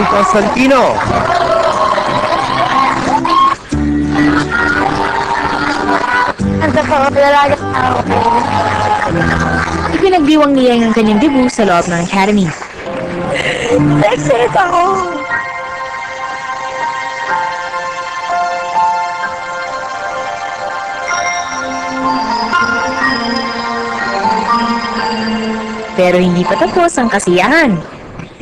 Constantino. Ang kapag-lalaga ako. Ipinagdiwang niya ang kanyang debut sa loob ng Academy. Excited ako. Pero hindi pa tapos ang kasiyahan.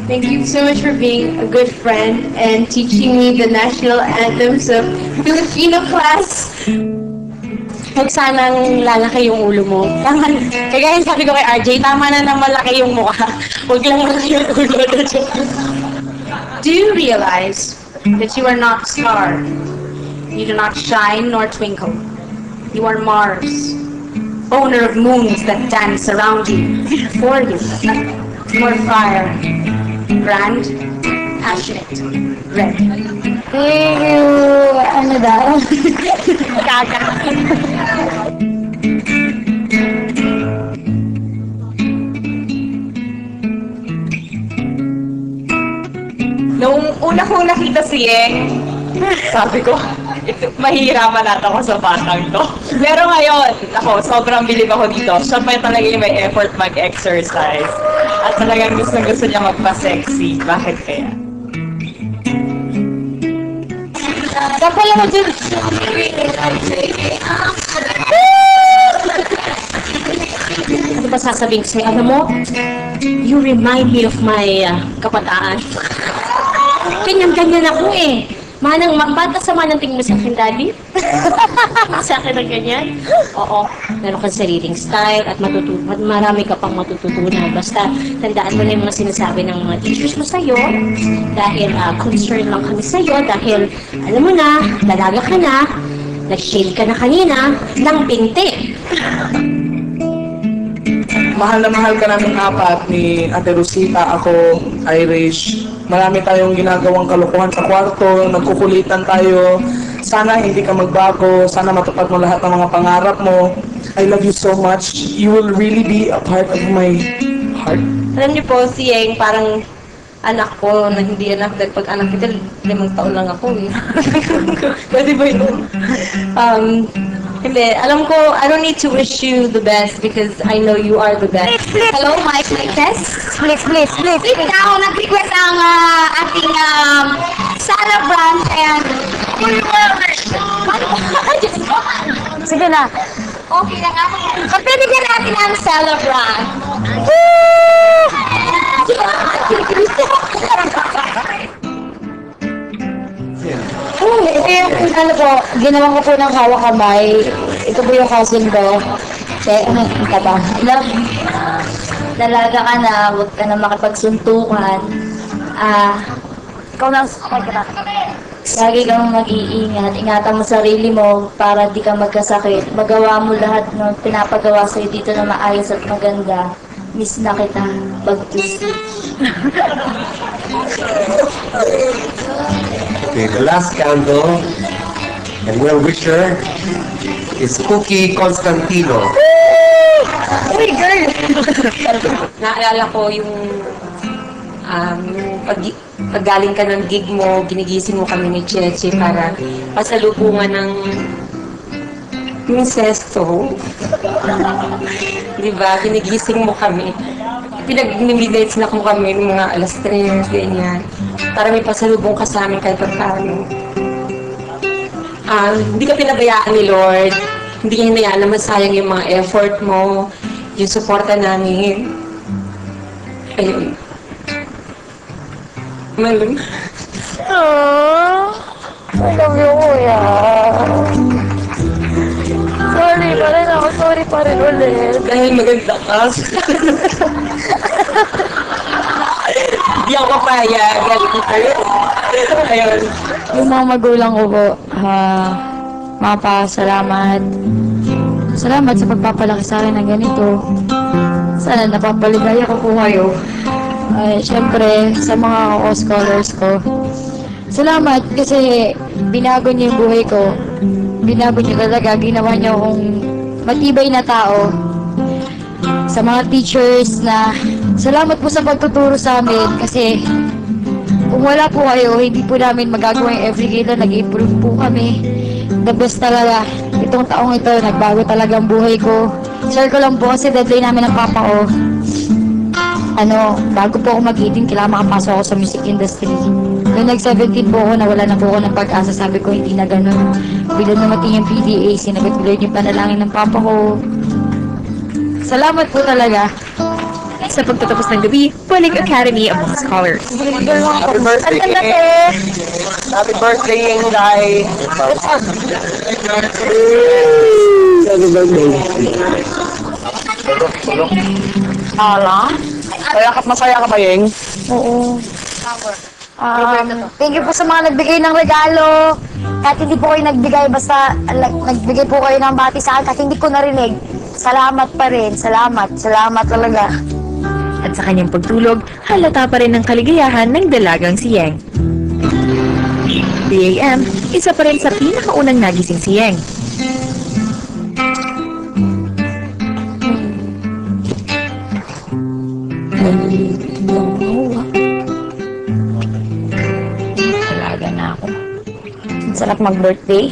Thank you so much for being a good friend and teaching me the national anthems of Filipino class. Huwag sanang lalaki yung ulo mo. Tama, kaya sabi ko kay RJ, tama na malaki yung mukha. Huwag lang malaki yung ulo. Do you realize that you are not a star? You do not shine nor twinkle. You are Mars, owner of moons that dance around you, for you. More fire, grand, passionate, red. Thank you. Ano daw? Kaka. Nung una kong nakita si Yeng, sabi ko, mahihirapan natin ako sa batang to. Pero ngayon, ako, sobrang bilib ako dito. Siya pa talaga yung may effort mag-exercise. At talagang gusto niya magpa-sexy. Bakit kaya? Kapala mo dyan. Ano ba sasabihin ko sa'yo? Ano mo? You remind me of my kabataan. Ganyan-ganyan ako eh. Manang, ba't sama ng tingin mo sa akin, Daddy? Sa akin ng ganyan? Oo. Meron kang sariling style at marami ka pang matututunan. Basta, tandaan mo na yung mga sinasabi ng mga teachers mo sa'yo. Dahil concerned lang kami sa'yo. Dahil, alam mo na, dalaga ka na. Nag-shave ka na kanina ng binti. Mahal na mahal ka namin apat ni Ate Rosita, ako, Irish. Marami tayong ginagawang kalokohan sa kwarto, nagkukulitan tayo. Sana hindi ka magbago, sana matupad mo lahat ng mga pangarap mo. I love you so much. You will really be a part of my heart. Alam niyo po, si Yeng, parang anak ko na hindi anak. Dahil pag anak kita, 5 taon lang ako eh. Pwede ba yun? Hindi. Alam ko, I don't need to wish you the best because I know you are the best. Hello, Mike. Test? Please. Please now, nag-request ang ating celebrant and Sige na. okay na nga. Kapinigyan natin ang celebrant. Ito yung ano po, ginawa ko po ng hawak kamay. Ito po yung cousin ko. Ano ka ba? Love, dalaga ka na, huwag ka na makipagsuntukan. Ikaw na, okay ka na. Lagi kang mag-iingat. Ingatan mo sarili mo para di ka magkasakit. Magawa mo lahat ng pinapagawa sa'yo dito na maayos at maganda. Miss na kita. Bagtus. Okay, the last candle and well-wisher is Cookie Constantino. Uy, girl! Naalala ko yung paggaling ka ng gig mo, ginigising mo kami ni Cheche para pasalubungan ng incesto. Diba? Ginigising mo kami. Pinag-midnight na kami ng mga alas 3, ganyan. Para may pasalubong ka sa amin kahit paano. Hindi ka pinabayaan ni Lord. Hindi ka hinayaan na masayang yung mga effort mo, yung suporta namin. Ayun. Malun. I love you, kuya. Sorry pa rin ako. Sorry pa rin ulit. Dahil maganda ka. Hindi ako papayag. Ayun. Yung mga magulang ko po, salamat. Salamat sa pagpapalaki sa akin ng ganito. Sana napapaligaya ko po kayo. Siyempre, sa mga co-scholars ko. Salamat kasi binago niyo yung buhay ko. Binago niyo talaga. Ginawa niyo akong matibay na tao. Sa mga teachers na salamat po sa pagtuturo sa amin kasi Kung wala po kayo, hindi po namin magagawa yung everyday na nag-improve po kami. The best talaga. Itong taong ito, nagbago talaga ang buhay ko. Share ko lang po kasi deadline namin ng papa ko. Bago po ako mag-18, kailangan makapasok ako sa music industry. Noong nag-17 po ako, nawala na po ako ng pag-asa. Sabi ko, hindi na ganun. Bilang dumating yung PDA, sinagot ko yung panalangin ng papa ko. Salamat po talaga. Sa pagtatapos ng gabi, Bulig Academy ang mga scholars. Happy birthday! Happy birthday, Inday! Happy birthday! Ala? Masaya ka ba, Yeng? Oo. Thank you po sa mga nagbigay ng regalo. Kahit hindi po kayo nagbigay, basta nagbigay po kayo ng bati sa akin kahit hindi ko narinig. Salamat pa rin. Salamat talaga. At sa kanyang pagtulog, halata pa rin ang kaligayahan ng dalagang si Yeng. 3 a.m., isa pa rin sa pinakaunang nagising si Yeng. Talaga na ako. Ang sarap mag-birthday.